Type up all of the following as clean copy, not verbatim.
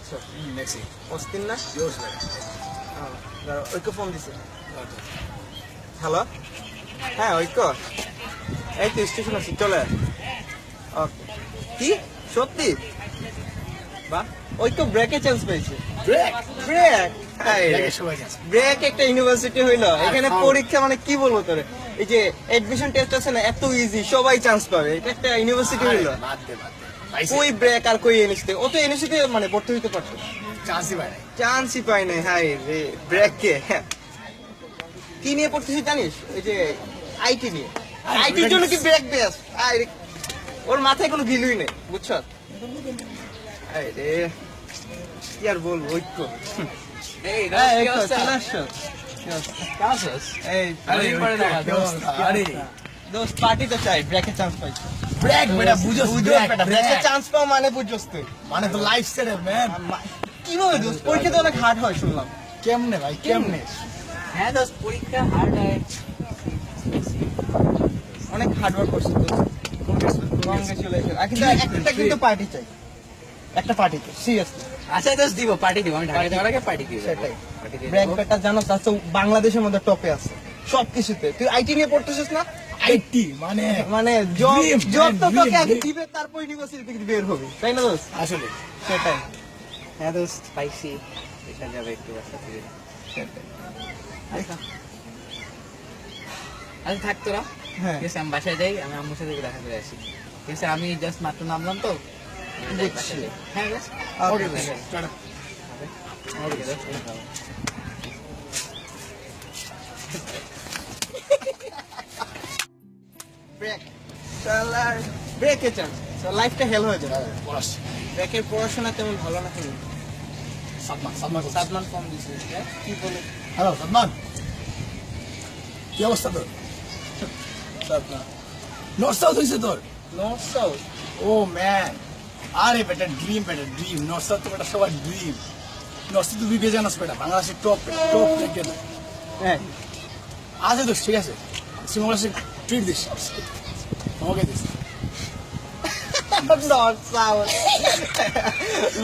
দেখছো? দেখছি। অস্থির না? জোশ লাগে। ঐক্য ফোন দিছে। হ্যালো, হ্যাঁ ঐক্য, এই তো স্টেশন আছি, চলে। ওকে, কি সত্যি? বাহ, ঐক্য ব্রেকে চান্স পেয়েছে। ব্রেক ব্রেক, ব্রেকের সবাই আছে। ব্রেক একটা ইউনিভার্সিটি হইলো এখানে পরীক্ষা, মানে কি বলবো তোরে, এই যে এডমিশন টেস্ট আছে না, এত ইজি, সবাই চান্স পাবে, এটা একটা ইউনিভার্সিটি হইলো। বাদ দে পাইছে। কই ব্রেক আর কই এনএসতে, ও তো এনএসতে মানে ভর্তি হইতে পারতো, চান্সই পায় নাই। চান্সই পাই নাই। হাই রে, ব্রেক কে কি নিয়ে পড়তেছিস জানিস? ওই যে আইটি নিয়ে, আইটির জন্য কি ব্রেক বেস? আরে ওর মাথায় কোনো গিলুই নেই, বুঝছো? আরে কি আর বলবো, ঐক্য। এই হ্যাঁ, কি ঐক্য, অবস্থা? চলে আসছো? কি অবস্থা? কাছস এই আরে পড়ে না আরে দোস্ত পার্টি তো চাই, ব্রেকে চান্স পাইছো। ব্রেক বেটা বুঝোস, ব্রেক ব্রেকে চান্স পাও মানে বুঝছস তুই। মানে তো লাইফ সেটেল ম্যান। কিভাবে দোস্ত? পরীক্ষা তো অনেক হার্ড হয় শুনলাম। কেমনে ভাই কেমনে? হ্যাঁ দোস্ত, পরীক্ষা হার্ড হয়। অনেক হার্ড ওয়ার্ক করছিস দোস্ত। কংগ্রেচুলেশন। কিন্তু একটা কিন্তু পার্টি চাই, একটা পার্টি চাই সিরিয়াসলি। আচ্ছা দোস্ত, দিব পার্টি দিব, আমি ঢাকা যাওয়ার আগে পার্টি দিব। সেটাই। পার্টি দিব। ব্রেক বেটা জানো তো বাংলাদেশের মধ্যে টপে আছে সবকিছুতে। তুই আইটি নিয়ে পড়তেছিস না? আইটি মানে মানে জব Dream, জব তো man, তোকে dream, আগে dream. দিবে, তারপর ইউনিভার্সিটি থেকে বের হবে, তাই না দোস্ত? আসলে সেটাই। হ্যাঁ দোস্ত, পাইছি, দেখা যাবে একটু বাসা থেকে। সেটাই। আচ্ছা আচ্ছা, থাক তোরা। হ্যাঁ ঠিক আছে, আমি বাসায় যাই, আমি আম্মুর সাথে দেখা করে আসি। ঠিক আছে, আমি জাস্ট মাত্র নামলাম তো। আমি যাই বুঝছি। বাসায় যাই। হ্যাঁ দোস্ত। ওকে ঠিক আছে। টাটা। ওকে দোস্ত। ব্রেক শালার, ব্রেকে চান্স লাইফটা হেল হয়ে যাবে। পড়াস। ব্রেকের পড়াশোনা তেমন ভালো না হলো। সাদমান সাদমান সাদমান কম দিছে, কি বলে? হ্যালো সাদমান, কি অবস্থা তোর? সাদমান নর্থ সাউথ হয়েছে তোর? North south. ও ম্যান, আরে বেটা ড্রিম, বেটা ড্রিম। নর্থ সাউথ তো বেটা সবার ড্রিম। নর্থ সাউথ তুই কে জানাস বেটা? বাংলাদেশের টপ টপ র্যাঙ্কে না হ্যাঁ, আছে তো, ঠিক আছে। সিমলাসে ট্রিট দিস আমাকে দিস। নর্থ সাউথ,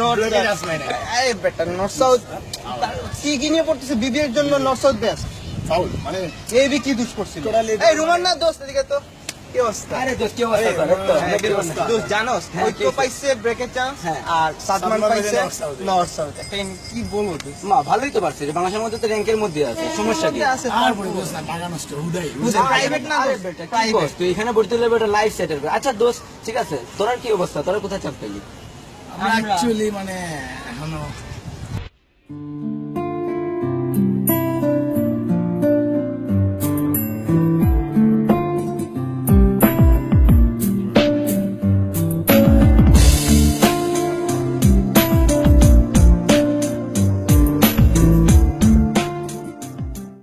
নর্থ ব্রেকে চান্স পাই না। এই বেটা নর্থ সাউথ কি নিয়ে পড়তেছে? বিবিএর জন্য নর্থ সাউথ বেস্ট। ফাউল মানে এবি কি দুষ করছিল? Totally এই রোমান না দোস্ত, এদিকে তো। কি অবস্থা? আরে দোস্ত, কি অবস্থা তোর? এই তো, হ্যাঁ, কি অবস্থা? দোস্ত জানোস হ্যাঁ, ঐক্য কি হয়েছে? পাইছে ব্রেকের চান্স, হ্যাঁ। আর সাদমান সাদমান পাইছে পাইছে নর্থ সাউথ। North south. একটা কি বলবো দোস্ত? মা ভালোই তো পারছে, যে বাংলাদেশের মধ্যে তো র্যাঙ্কের মধ্যে আছে, সমস্যা কি? আছে আর পরে দোষ না, টাকা নষ্ট হুদাই। প্রাইভেট না আরে দোস্ত, বেটা, কি প্রাইভেট। করছ তুই? এখানে ভর্তি হলে বেটা লাইফ সেটেল করে। আচ্ছা দোস্ত, ঠিক আছে, তোর কি অবস্থা? তোরা কোথায় চান্স পেলি? আমরা অ্যাকচুয়ালি মানে এখনো